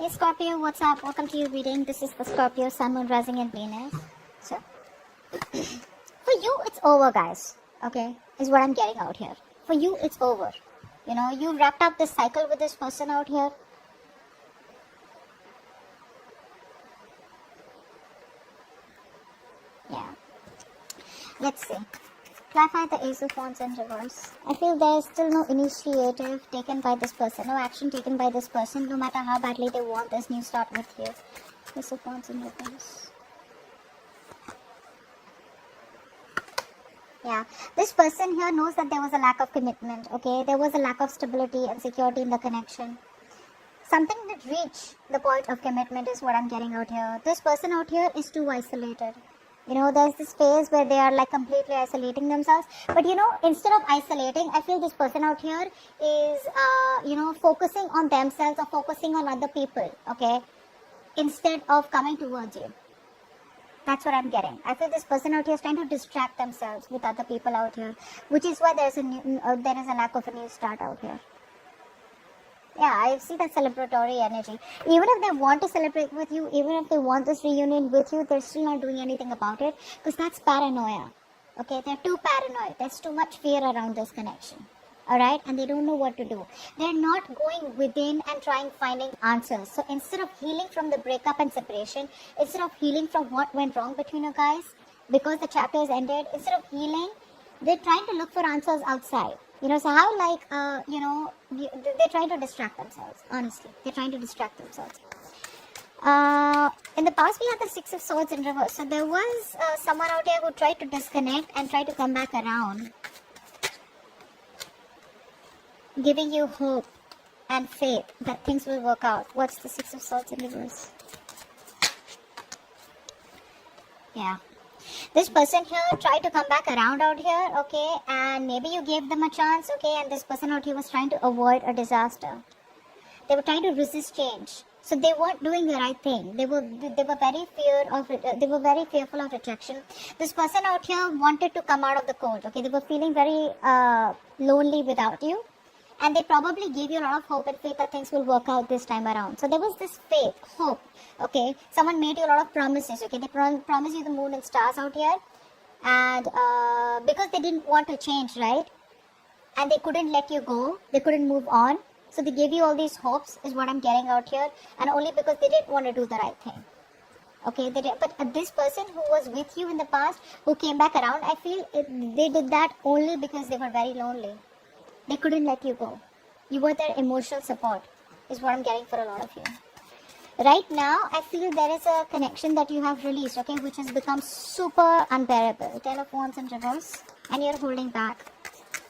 Hey Scorpio, what's up? Welcome to your reading. This is the Scorpio, Sun, Moon, Rising, and Venus. So, for you, it's over, guys. Okay, is what I'm getting out here. For you, it's over. You know, you wrapped up this cycle with this person out here. Yeah. Let's see. Clarify the Ace of Wands in reverse. I feel there is still no initiative taken by this person, no action taken by this person, no matter how badly they want this new start with you. Ace of Wands in reverse. Yeah, this person here knows that there was a lack of commitment, okay? There was a lack of stability and security in the connection. Something that reached the point of commitment is what I'm getting out here. This person out here is too isolated. You know, there's this phase where they are like completely isolating themselves. But you know, instead of isolating, I feel this person out here is, focusing on themselves or focusing on other people, okay? Instead of coming towards you. That's what I'm getting. I feel this person out here is trying to distract themselves with other people out here, which is why there is a lack of a new start out here. Yeah, I see that celebratory energy. Even if they want to celebrate with you, even if they want this reunion with you, they're still not doing anything about it because that's paranoia. Okay, they're too paranoid. There's too much fear around this connection. Alright, and they don't know what to do. They're not going within and finding answers. So instead of healing from the breakup and separation, instead of healing from what went wrong between you guys, because the chapter is ended, instead of healing, they're trying to look for answers outside. You know, so how they're trying to distract themselves, honestly. They're trying to distract themselves. In the past, we had the Six of Swords in reverse. So there was someone out there who tried to disconnect and tried to come back around, giving you hope and faith that things will work out. What's the Six of Swords in reverse? Yeah. This person here tried to come back around out here, okay, and maybe you gave them a chance, okay, and this person out here was trying to avoid a disaster. They were trying to resist change. So they weren't doing the right thing. They were very fearful of rejection. This person out here wanted to come out of the cold, okay. They were feeling very lonely without you. And they probably gave you a lot of hope and faith that things will work out this time around. So there was this faith, hope, okay. Someone made you a lot of promises, okay. They promised you the moon and stars out here. And because they didn't want to change, right? And they couldn't let you go. They couldn't move on. So they gave you all these hopes is what I'm getting out here. And only because they didn't want to do the right thing. Okay, but this person who was with you in the past, who came back around, I feel they did that only because they were very lonely. They couldn't let you go. You were their emotional support, is what I'm getting for a lot of you. Right now, I feel there is a connection that you have released, okay, which has become super unbearable. 10 of Wands in reverse, and you're holding back.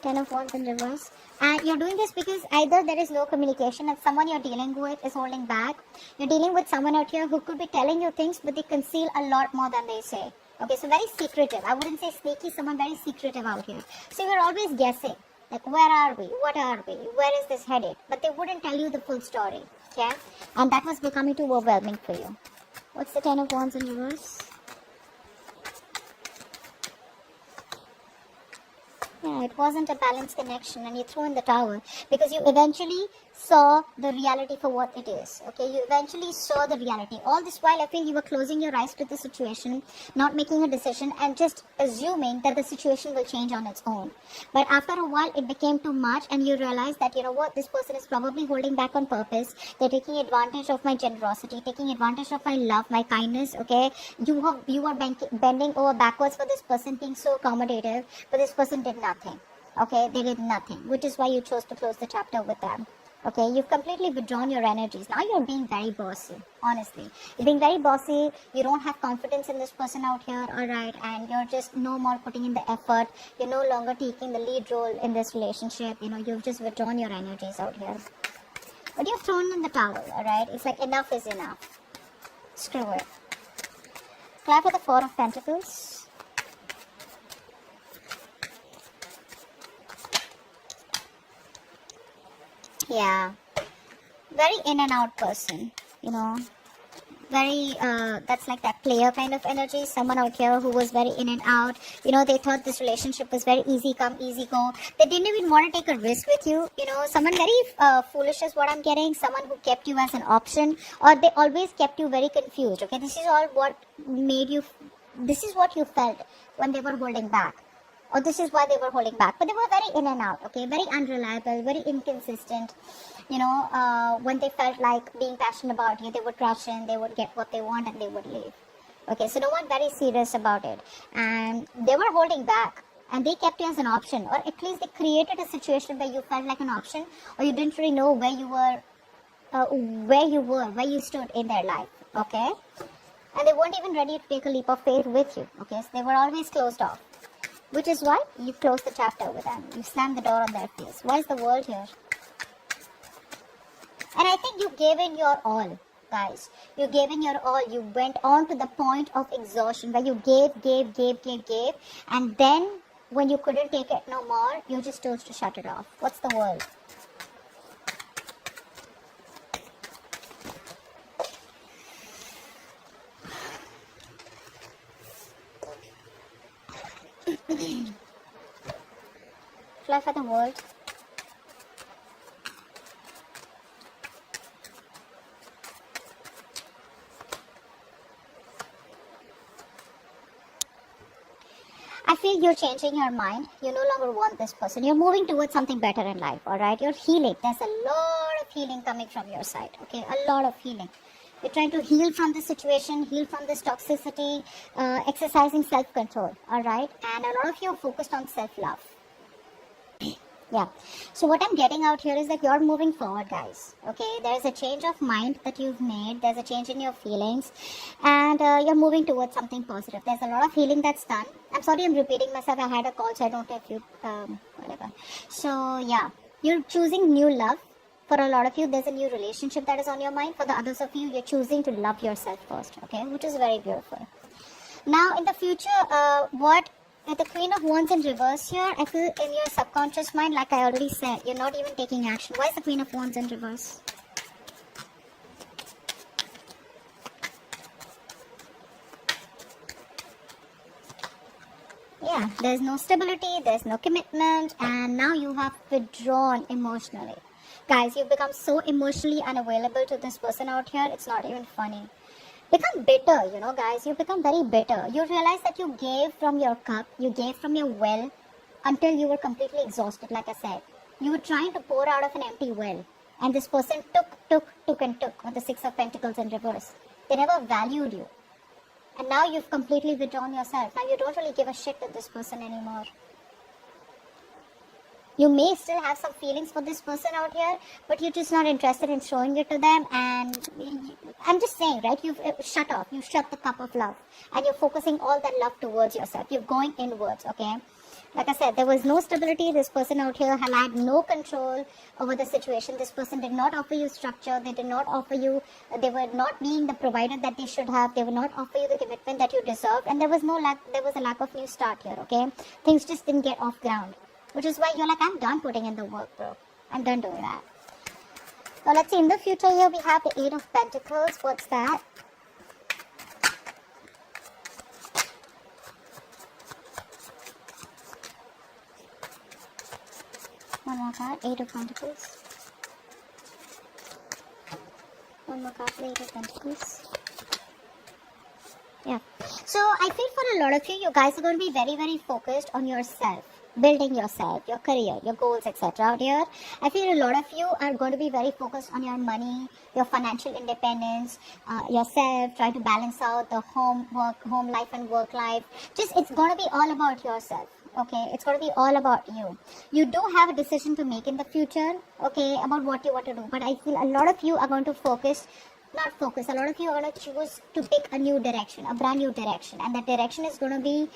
10 of Wands in reverse. And you're doing this because either there is no communication and someone you're dealing with is holding back. You're dealing with someone out here who could be telling you things, but they conceal a lot more than they say. Okay, so very secretive. I wouldn't say sneaky, someone very secretive out here. So you're always guessing. Like, where are we? What are we? Where is this headed? But they wouldn't tell you the full story. Okay? And that was becoming too overwhelming for you. What's the 10 of Wands in reverse? Yeah, it wasn't a balanced connection and you threw in the towel because you eventually saw the reality for what it is. Okay, you eventually saw the reality. All this while, I feel you were closing your eyes to the situation, not making a decision and just assuming that the situation will change on its own. But after a while, it became too much and you realized that, you know what, this person is probably holding back on purpose. They're taking advantage of my generosity, taking advantage of my love, my kindness, okay? You are bending over backwards for this person, being so accommodative, but this person did nothing. Okay, they did nothing, which is why you chose to close the chapter with them. Okay, you've completely withdrawn your energies. Now you're being very bossy, honestly. You're being very bossy. You don't have confidence in this person out here, alright, and you're just no more putting in the effort. You're no longer taking the lead role in this relationship. You know, you've just withdrawn your energies out here. But you've thrown in the towel, alright? It's like enough is enough. Screw it. Clap for the Four of Pentacles. Yeah, very in and out person, you know, very, that's like that player kind of energy. Someone out here who was very in and out. They thought this relationship was very easy come, easy go. They didn't even want to take a risk with you. Someone very foolish is what I'm getting. Someone who kept you as an option, or they always kept you very confused. Okay, this is all what made you, this is what you felt when they were holding back. Or this is why they were holding back. But they were very in and out, okay? Very unreliable, very inconsistent. When they felt like being passionate about you, they would rush in, they would get what they want, and they would leave. Okay, so no one very serious about it. And they were holding back. And they kept you as an option. Or at least they created a situation where you felt like an option. Or you didn't really know where you stood in their life. Okay? And they weren't even ready to take a leap of faith with you. Okay, so they were always closed off. Which is why you closed the chapter with them. You slammed the door on their face. Why is the world here? And I think you gave in your all, guys. You gave in your all. You went on to the point of exhaustion where you gave. And then when you couldn't take it no more, you just chose to shut it off. What's the world? Fly for the world. I feel you're changing your mind. You no longer want this person. You're moving towards something better in life, alright? You're healing. There's a lot of healing coming from your side, okay? A lot of healing. You're trying to heal from this situation, heal from this toxicity, exercising self-control, alright? And a lot of you are focused on self-love. Yeah. So what I'm getting out here is that you're moving forward, guys. Okay? There's a change of mind that you've made. There's a change in your feelings. And you're moving towards something positive. There's a lot of healing that's done. I'm sorry I'm repeating myself. I had a call, so I don't know if you... whatever. So, yeah. You're choosing new love. For a lot of you, there's a new relationship that is on your mind. For the others of you, you're choosing to love yourself first. Okay? Which is very beautiful. Now, in the future, with the Queen of Wands in reverse here, I feel in your subconscious mind, like I already said, you're not even taking action. Why is the Queen of Wands in reverse? Yeah, there's no stability, there's no commitment, and now you have withdrawn emotionally. Guys, you've become so emotionally unavailable to this person out here, it's not even funny. Become bitter, guys. You become very bitter. You realize that you gave from your cup, you gave from your well until you were completely exhausted, like I said. You were trying to pour out of an empty well. And this person took with the Six of Pentacles in reverse. They never valued you. And now you've completely withdrawn yourself. Now you don't really give a shit to this person anymore. You may still have some feelings for this person out here, but you're just not interested in showing it to them. And I'm just saying, right? You've shut off. You've shut the cup of love. And you're focusing all that love towards yourself. You're going inwards, okay? Like I said, there was no stability. This person out here had no control over the situation. This person did not offer you structure. They did not offer you, they were not being the provider that they should have. They would not offer you the commitment that you deserved. And there was a lack of new start here, okay? Things just didn't get off ground. Which is why you're like, I'm done putting in the work, bro. I'm done doing that. Now, let's see. In the future here, we have the Eight of Pentacles. What's that? One more card. Eight of Pentacles. One more card. Eight of Pentacles. Yeah. So, I feel for a lot of you, you guys are going to be very, very focused on yourself. Building yourself, your career, your goals, etc. out here. I feel a lot of you are going to be very focused on your money, your financial independence, yourself, trying to balance out the home life and work life. Just, it's going to be all about yourself. Okay, it's going to be all about you. You do have a decision to make in the future, okay, about what you want to do. But I feel a lot of you are going to a lot of you are going to choose to pick a new direction, a brand new direction. And that direction is going to be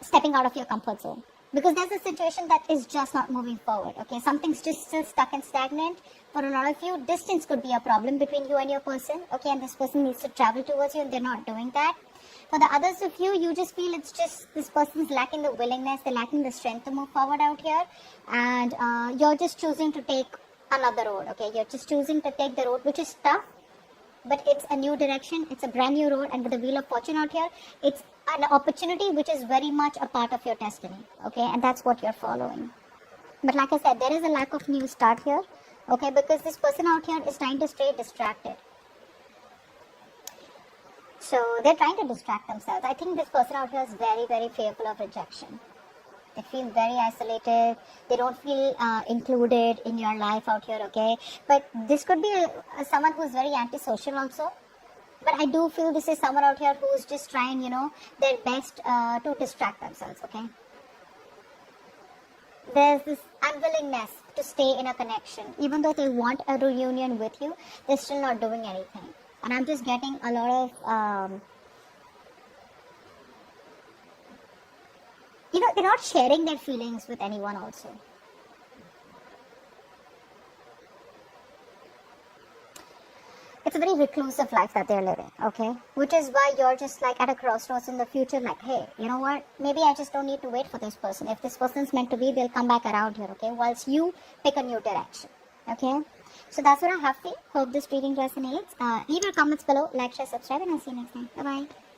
stepping out of your comfort zone, because there's a situation that is just not moving forward. Okay, something's just still stuck and stagnant. For a lot of you, distance could be a problem between you and your person. Okay, and this person needs to travel towards you and they're not doing that. For the others of you, you just feel it's just this person's lacking the willingness, they're lacking the strength to move forward out here, and you're just choosing to take another road. Okay, you're just choosing to take the road which is tough, but it's a new direction, it's a brand new road, and with the Wheel of Fortune out here, it's an opportunity which is very much a part of your destiny, okay, and that's what you're following. But like I said, there is a lack of new start here, okay, because this person out here is trying to stay distracted. So they're trying to distract themselves. I think this person out here is very, very fearful of rejection. They feel very isolated. They don't feel included in your life out here, okay? But this could be someone who's very antisocial also. But I do feel this is someone out here who's just trying, their best to distract themselves, okay? There's this unwillingness to stay in a connection. Even though they want a reunion with you, they're still not doing anything. And I'm just getting a lot of, they're not sharing their feelings with anyone also. It's a very reclusive life that they're living, okay? Which is why you're just like at a crossroads in the future, like, hey, you know what? Maybe I just don't need to wait for this person. If this person's meant to be, they'll come back around here, okay? Whilst you pick a new direction, okay? So that's what I have for you. Hope this reading resonates. Leave your comments below, like, share, subscribe, and I'll see you next time. Bye-bye.